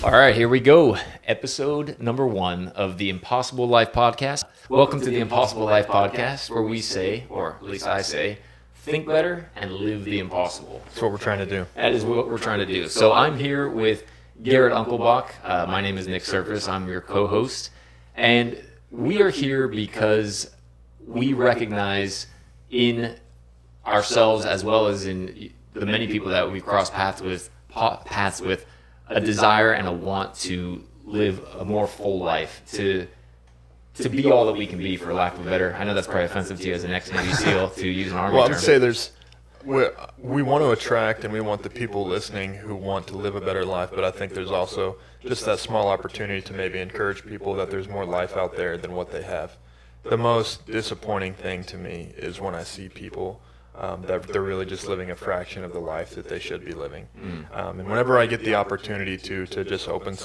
All right, here we go. Episode number 1 of the Impossible Life Podcast. Welcome to the Impossible Life Podcast, where we say, or at least I say, think better and live the impossible. That's what we're trying to do. That is what we're trying to do. So I'm here with Garrett Unkelbach. My name is Nick Surface. I'm your co-host. And we are here because we recognize in ourselves, as well as in the many people that we've crossed paths with, a desire and a want to live a more full life, to be all that we can be, for lack of a better. I know that's probably offensive to you as an ex-Navy SEAL to use an Army Well, I term. would say we want to attract and we want the people listening who want to live a better life, but I think there's also just that small opportunity to maybe encourage people that there's more life out there than what they have. The most disappointing thing to me is when I see people that they're really just living a fraction of the life that they should be living. And whenever I get the opportunity to just open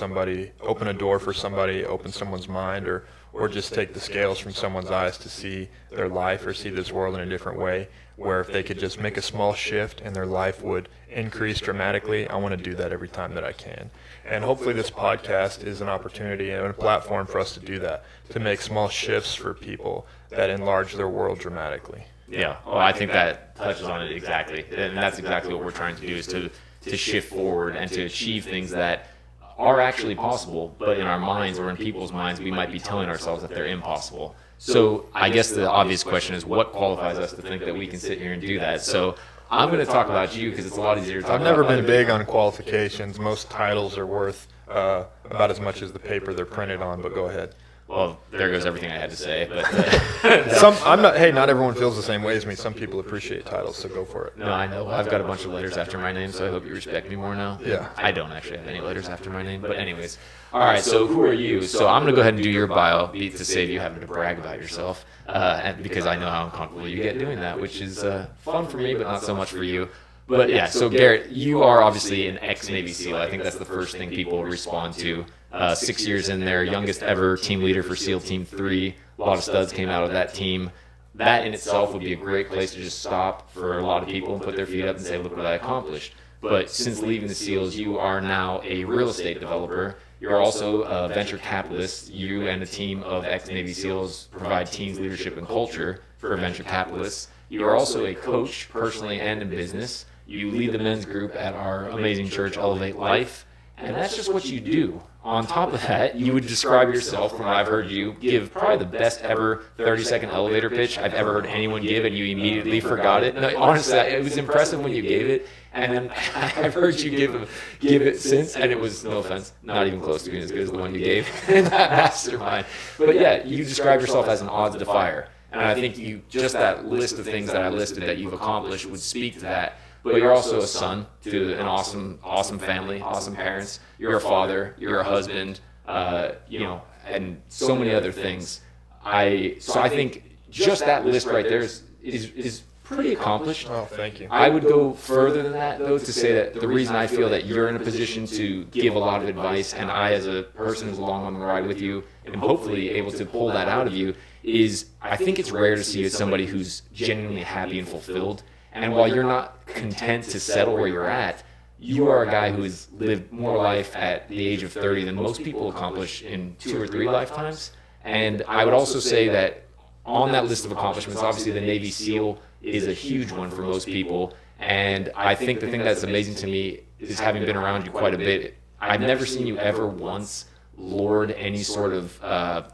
a door for somebody, open someone's mind, or just take the scales from someone's eyes to see their life or see this world in a different way, where if they could just make a small shift and their life would increase dramatically, I want to do that every time that I can. And hopefully this podcast is an opportunity and a platform for us to do that, to make small shifts for people that enlarge their world dramatically. Yeah, well, I think that touches on it exactly. And that's exactly what we're trying to do, is to shift forward and to achieve things that are actually possible, but in our minds or in people's minds, we might be telling ourselves that they're impossible. So I guess the obvious question is, what qualifies us to think that we can sit here and do that? So I'm going to talk about you because it's a lot easier to talk about. I've never been big on qualifications. Most titles are worth about as much as the paper they're printed on, but go ahead. Well, there goes everything I had to say. But not everyone feels the same way as me. Some people appreciate titles, so go for it. No, I know. I've got a bunch of letters after my name, so I hope you respect me more now. Yeah. I don't actually have any letters after my name, but anyways. All right, so who are you? So I'm going to go ahead and do your bio to save you having to brag about yourself, because I know how uncomfortable you get doing that, which is fun for me, but not so much for you. But yeah, so Garrett, you are obviously an ex-Navy SEAL. I think that's the first thing people respond to. 6 years in there, youngest ever team leader for SEAL Team 3. A lot of studs came out of that team. That in itself would be a great place to just stop for a lot of people and put their feet up and say, look what I accomplished. But since leaving the SEALs, you are now a real estate developer. You're also a venture capitalist. You and a team of ex-Navy SEALs provide teams leadership and culture for venture capitalists. You are also a coach, personally and in business. You lead the men's group at our amazing church, Elevate Life. And that's just what you do. On top of that, you would describe yourself, from what I've heard you give, probably the best ever 30-second elevator pitch I've ever heard anyone give, and you immediately forgot it. No, honestly, it was impressive when you gave it, and then I've heard you give it since, and it was, no offense, not even close to being as good as the one you gave in that mastermind. But yeah, you describe yourself as an odds defier. And I think just that list of things that I listed that you've accomplished would speak to that. But you're also a son to an awesome family, awesome parents. You're a father, you're a husband, and so many other things. So I think just that list right there is pretty accomplished. Oh, thank you. I would go further than that, though, to say that the reason I feel that you're in a position to give a lot of advice, and I, as a person who's along on the ride with you, am hopefully able to pull that out of you, is I think it's rare to see you as somebody who's genuinely happy and fulfilled. And while you're not content to settle where you're at, you are a guy who has lived more life at the age of 30 than most people accomplish in 2 or 3 lifetimes. And I would also say that on that list of accomplishments, obviously the Navy SEAL is a huge one for most people. And I think the thing that's amazing to me is, having been around you quite a bit, I've never seen you ever once lord any sort of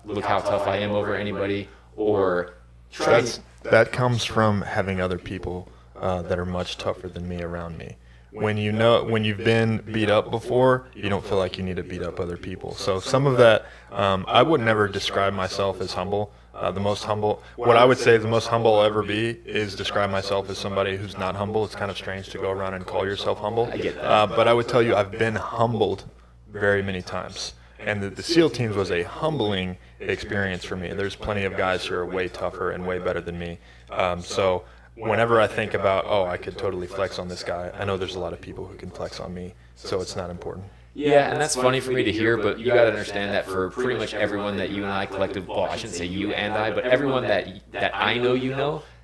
look how tough I am over anybody, or try. That comes from having other people that are much tougher than me around me. When you've been beat up before, you don't feel like you need to beat up other people. So some of that, I would never describe myself as humble. What I would say the most humble I'll ever be is describe myself as somebody who's not humble. It's kind of strange to go around and call yourself humble. I get that. But I would tell you I've been humbled very many times. And the SEAL teams was a humbling experience for me. There's plenty of guys who are way tougher and way better than me. So whenever I think about, I could totally flex on this guy, I know there's a lot of people who can flex on me, so it's not important. Yeah, and that's funny for me to hear, but you got to understand that for pretty much everyone that you and I collectively, well, I shouldn't say you and I, but everyone that I know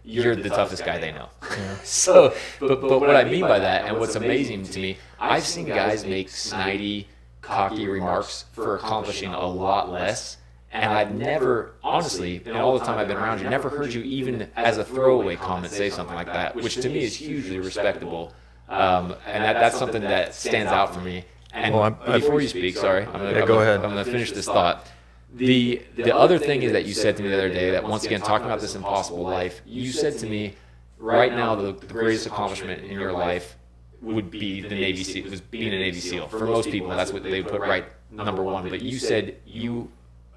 you're the toughest guy they know. Yeah. But what I mean by that, and what's amazing to me, I've seen guys make snidey cocky remarks for accomplishing a lot less. And I've never, honestly, in all the time I've been around you, never heard you even as a throwaway comment say something like that, which to me is hugely respectable. And that's something that stands out for me. And before you speak, sorry, go ahead. I'm going to finish this thought. The other thing is that you said to me the other day that, once again, talking about this impossible life, you said to me, right now the greatest accomplishment in your life would be the Navy SEAL, was being a Navy SEAL. For most people, that's what they would put right number one. But you said you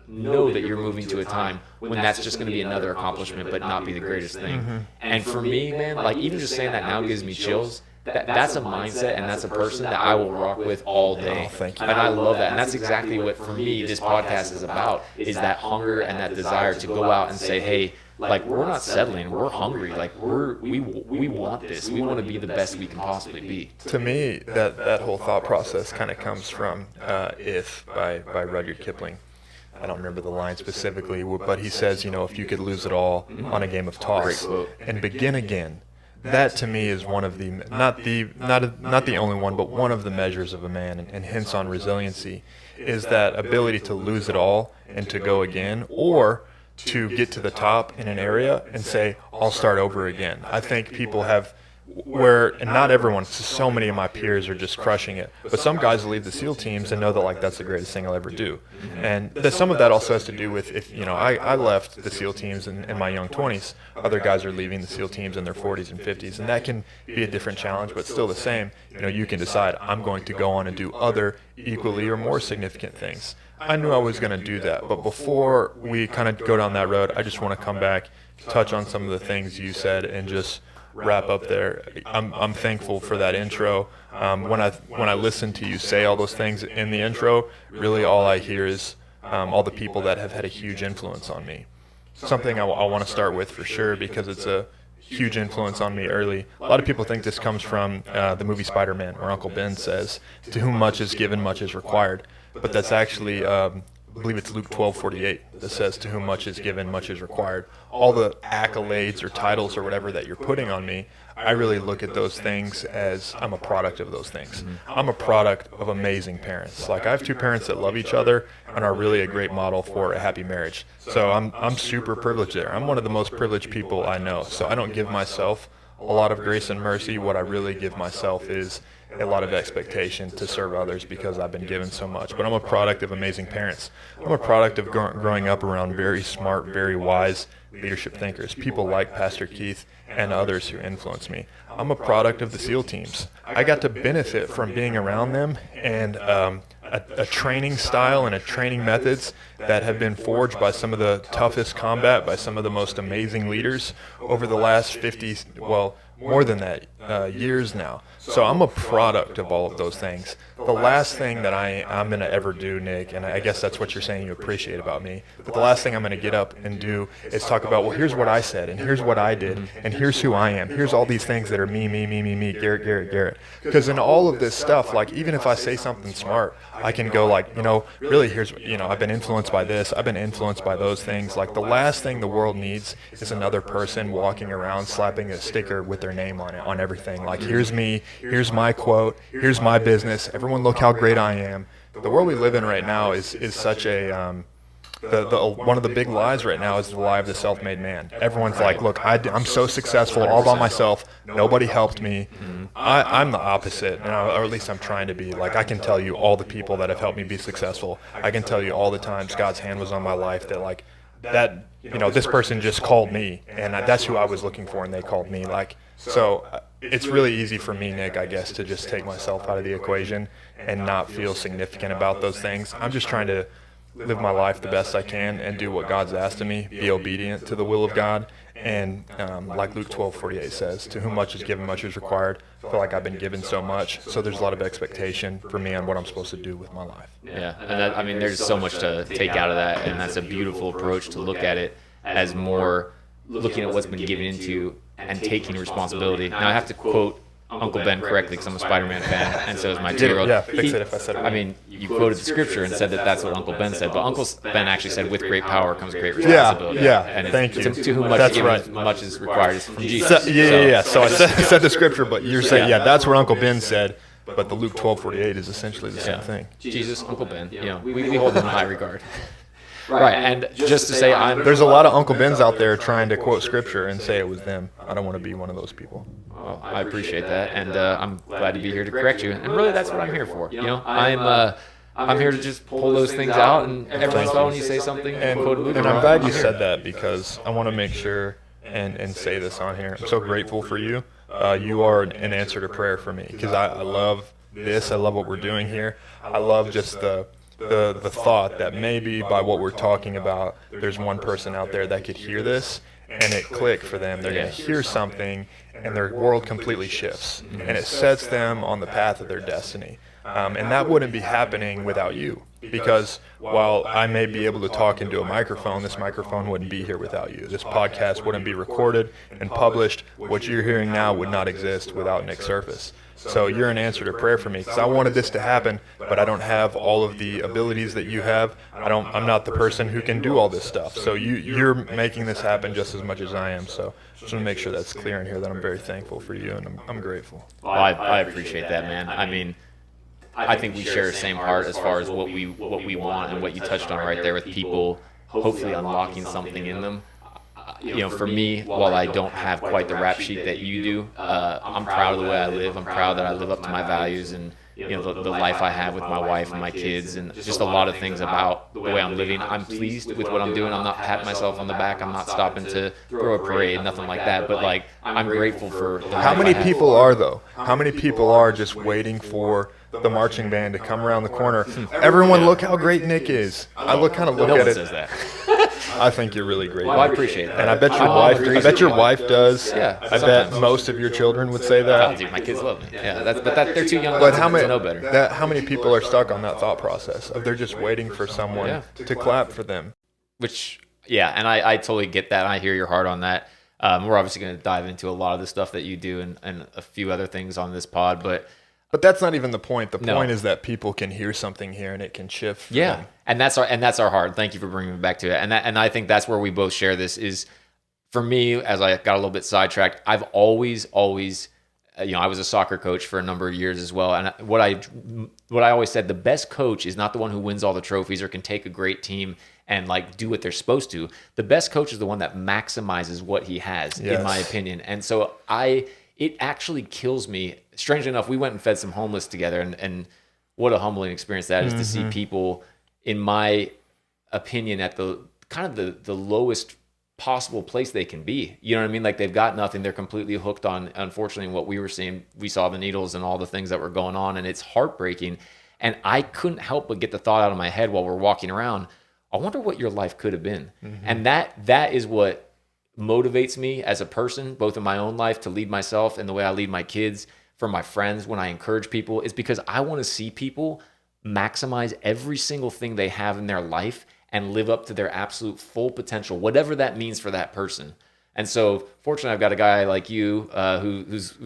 know that you're moving to a time when that's just going to be another accomplishment, but not be the greatest thing. Mm-hmm. And for me, man, like, even just saying that now gives me chills. That's a mindset and that's a person that I will rock with all day. Oh, thank you. And I love that. And that's exactly what, for me, this podcast is about, is that hunger and that desire to go out and say, hey, like, we're not settling, we're hungry, like, we want this, we want to be the best we can possibly be. To me, that whole thought process kind of comes from If by Rudyard Kipling. I don't remember the line specifically, but he says, if you could lose it all on a game of toss and begin again, that to me is one of the not the only one, but one of the measures of a man, and hints on resiliency, is that ability to lose it all and to go again, or to get to the top in an area and say, I'll start over again. I think people have, and not everyone, so many of my peers are just crushing it, but some guys leave the SEAL teams and know that, like, that's the greatest thing I'll ever do. And some of that also has to do with, I left the SEAL teams in my young 20s. Other guys are leaving the SEAL teams in their 40s and 50s, and that can be a different challenge, but still the same. You can decide, I'm going to go on and do other equally or more significant things. I knew I was going to do that, but before we kind of go down that road, I just want to come back, touch on some of the things you said, and just wrap up there. I'm thankful for that intro. When I listen to you say all those things in the intro, really all I hear is all the people that have had a huge influence on me. Something I want to start with for sure, because it's a huge influence on me early. A lot of people think this comes from the movie Spider-Man, where Uncle Ben says, "To whom much is given, much is required." But that's actually, I believe it's Luke 12:48 that says, "To whom much is given, much is required." All the accolades or titles or whatever that you're putting on me, I really look at those things as I'm a product of those things. I'm a product of amazing parents. Like, I have two parents that love each other and are really a great model for a happy marriage. So I'm super privileged there. I'm one of the most privileged people I know. So I don't give myself a lot of grace and mercy. What I really give myself is a lot of expectation to serve others, because I've been given so much. But I'm a product of amazing parents. I'm a product of growing up around very smart, very wise leadership thinkers, people like Pastor Keith and others who influence me. I'm a product of the SEAL teams. I got to benefit from being around them, and a training style and a training methods that have been forged by some of the toughest combat, by some of the most amazing leaders over the last 50, more than that, years now. So I'm a product of all of those things. The last thing that I'm going to ever do, Nick, and I guess that's what you're saying you appreciate about me, but the last thing I'm going to get up and do is talk about, well, here's what I said, and here's what I did, and here's who I am. Here's all these things that are me, Garrett. Because in all of this stuff, like, even if I say something smart, I can go like, really, here's, I've been influenced by this, I've been influenced by those things. Like, the last thing the world needs is another person walking around slapping a sticker with their name on it, on everything. Like, here's me, here's my quote, here's my business, everyone look how great I am. The world we live in right now is such a, one of the big lies right now is the lie of the self-made man. Everyone's like, look, I'm so successful all by myself, nobody helped me. I'm the opposite, or at least I'm trying to be. Like, I can tell you all the people that have helped me be successful. I can tell you all the times God's hand was on my life, that, like, that, this person just called me, and that's who I was looking for, and they called me. Like, so it's really easy for me, Nick, I guess, to just take myself out of the equation and not feel significant about those things. I'm just trying to live my life the best I can and do what God's asked of me, be obedient to the will of God. And like Luke 12:48 says, to whom much is given, much is required. I feel like I've been given so much, so there's a lot of expectation for me on what I'm supposed to do with my life. Yeah, and there's so much to take out of that, and that's a beautiful approach to look at it, as more looking at what's been given into and taking responsibility. Now, I have to quote Uncle Ben correctly, because I'm a Spider-Man fan, and so is my 2-year-old. Yeah, fix it if I said it wrong. I mean, you quoted the scripture and said that that's what Uncle Ben said, but Uncle Ben actually said, with great power comes great responsibility. Yeah, and thank you. To whom much That's given, right. much is required is from Jesus. So I said the scripture, but you're saying, that's what Uncle Ben said. but the Luke 12:48 is essentially the same thing. Jesus, Uncle Ben, we hold them in high regard. Right, and just to say There's a lot of Uncle Bens out there trying to quote scripture and say it was them. I don't want to be one of those people. Well, I appreciate that, and I'm glad to be here to correct you. And really, that's what I'm here for. I'm here to just pull those things out, and every once in a while when you say something, And I'm glad you said that, because I want to make sure and say this on here. I'm so grateful for you. You are an answer to prayer for me, because I love this. I love what we're doing here. I love just the thought that maybe by what we're talking about, there's one person out there that could hear this and it click for them. They're going to hear something and their world completely shifts, and it sets them on the path of their destiny. And that wouldn't be happening without you, because while I may be able to talk into a microphone, this microphone wouldn't be here without you. This podcast wouldn't be recorded and published. What you're hearing now would not exist without Nick Surface. So you're an answer to prayer for me, because I wanted this to happen, but I don't have all of the abilities that you have. I'm not the person who can do all this stuff. So you're making this happen just as much as I am. So just want to make sure that's clear in here, that I'm very thankful for you, and I'm grateful. Well, I appreciate that, man. I mean, I think we share the same heart as far as what we want, and what you touched on right there with people hopefully unlocking something in them. For me, while I don't have quite the rap sheet that you do, I'm proud of the way I live. I'm proud that I live up to my values, and the life I have with my wife and my kids, and just a lot of things about the way I'm living. I'm pleased with what I'm doing. I'm not patting myself on the back. I'm not stopping to throw a parade, nothing like that. But I'm grateful for the How many people are, though? How many people are just waiting for the marching band to come around the corner? Everyone, look how great Nick is. I look at No one it. says that. I think you're really great. Well, I appreciate that. And I bet your wife does. Yeah, I bet sometimes. most of your children would say Oh, that. dude, my kids love me. Yeah, they're too young But to know better. how many people are stuck on that thought process of they're just waiting for someone to clap for them? And I totally get that. I hear your heart on that. We're obviously going to dive into a lot of the stuff that you do, and a few other things on this pod, But that's not even the point. The No. point is that people can hear something here and it can shift. For yeah, them. and that's our heart. Thank you for bringing me back to it. And I think that's where we both share this. Is for me, as I got a little bit sidetracked, I've always I was a soccer coach for a number of years as well, and what I always said, the best coach is not the one who wins all the trophies or can take a great team and do what they're supposed to. The best coach is the one that maximizes what he has, in my opinion. And so it actually kills me. Strangely enough, we went and fed some homeless together, and what a humbling experience that is to see people, in my opinion, at the kind of the lowest possible place they can be. You know what I mean? They've got nothing. They're completely hooked on, unfortunately, what we were seeing. We saw the needles and all the things that were going on, and it's heartbreaking. And I couldn't help but get the thought out of my head while we're walking around, I wonder what your life could have been. And that is what motivates me as a person, both in my own life, to lead myself and the way I lead my kids, for my friends, when I encourage people, is because I want to see people maximize every single thing they have in their life and live up to their absolute full potential, whatever that means for that person. And so, fortunately, I've got a guy like you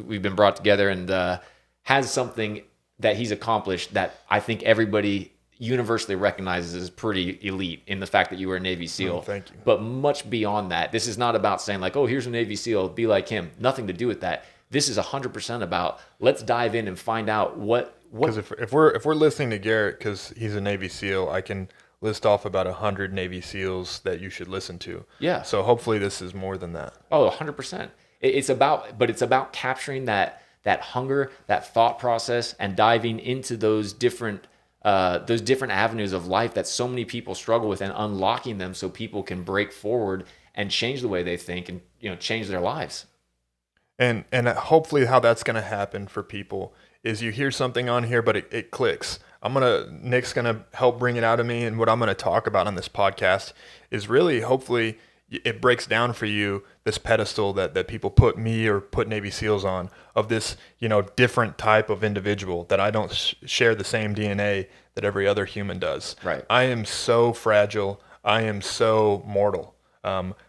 we've been brought together, and has something that he's accomplished that I think everybody universally recognizes as pretty elite, in the fact that you were a Navy SEAL. Thank you. But much beyond that, this is not about saying oh, here's a Navy SEAL, be like him. Nothing to do with that. This is 100% about, let's dive in and find out what. Because if we're listening to Garrett because he's a Navy SEAL, I can list off about 100 Navy SEALs that you should listen to. Yeah. So hopefully this is more than that. Oh, 100%. It's about capturing that hunger, that thought process, and diving into those different avenues of life that so many people struggle with, and unlocking them so people can break forward and change the way they think, and change their lives. And hopefully how that's going to happen for people is you hear something on here, but it clicks. Nick's going to help bring it out of me. And what I'm going to talk about on this podcast is really, hopefully, it breaks down for you this pedestal that people put me or put Navy SEALs on, of this, different type of individual, that I don't share the same DNA that every other human does. Right. I am so fragile. I am so mortal.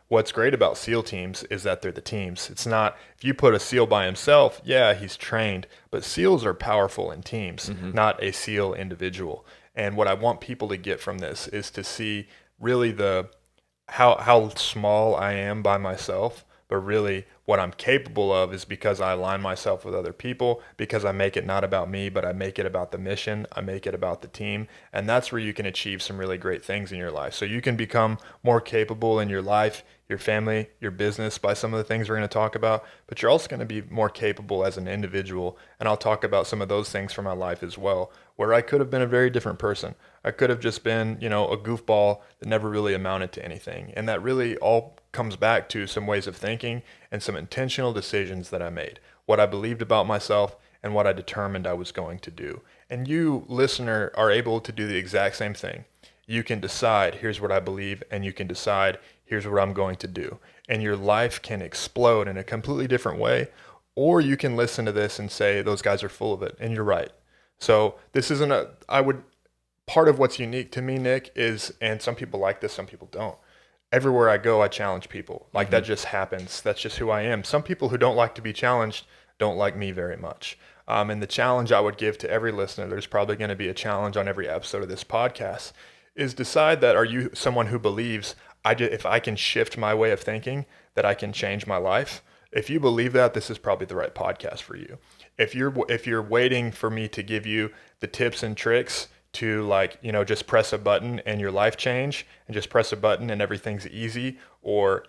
What's great about SEAL teams is that they're the teams. It's not, if you put a SEAL by himself, yeah, he's trained, but SEALs are powerful in teams, not a SEAL individual. And what I want people to get from this is to see really how small I am by myself, but really what I'm capable of is because I align myself with other people, because I make it not about me, but I make it about the mission, I make it about the team, and that's where you can achieve some really great things in your life. So you can become more capable in your life, your family, your business by some of the things we're going to talk about, but you're also going to be more capable as an individual, and I'll talk about some of those things from my life as well, where I could have been a very different person. I could have just been, a goofball that never really amounted to anything. And that really all comes back to some ways of thinking and some intentional decisions that I made, what I believed about myself and what I determined I was going to do. And you, listener, are able to do the exact same thing. You can decide, here's what I believe, and you can decide, here's what I'm going to do. And your life can explode in a completely different way. Or you can listen to this and say, those guys are full of it, and you're right. So this isn't part of what's unique to me, Nick, is, and some people like this, some people don't. Everywhere I go, I challenge people. Like that just happens. That's just who I am. Some people who don't like to be challenged don't like me very much. And the challenge I would give to every listener, there's probably going to be a challenge on every episode of this podcast, is decide that are you someone who believes if I can shift my way of thinking, that I can change my life? If you believe that, this is probably the right podcast for you. If you're waiting for me to give you the tips and tricks to just press a button and your life change and just press a button and everything's easy, or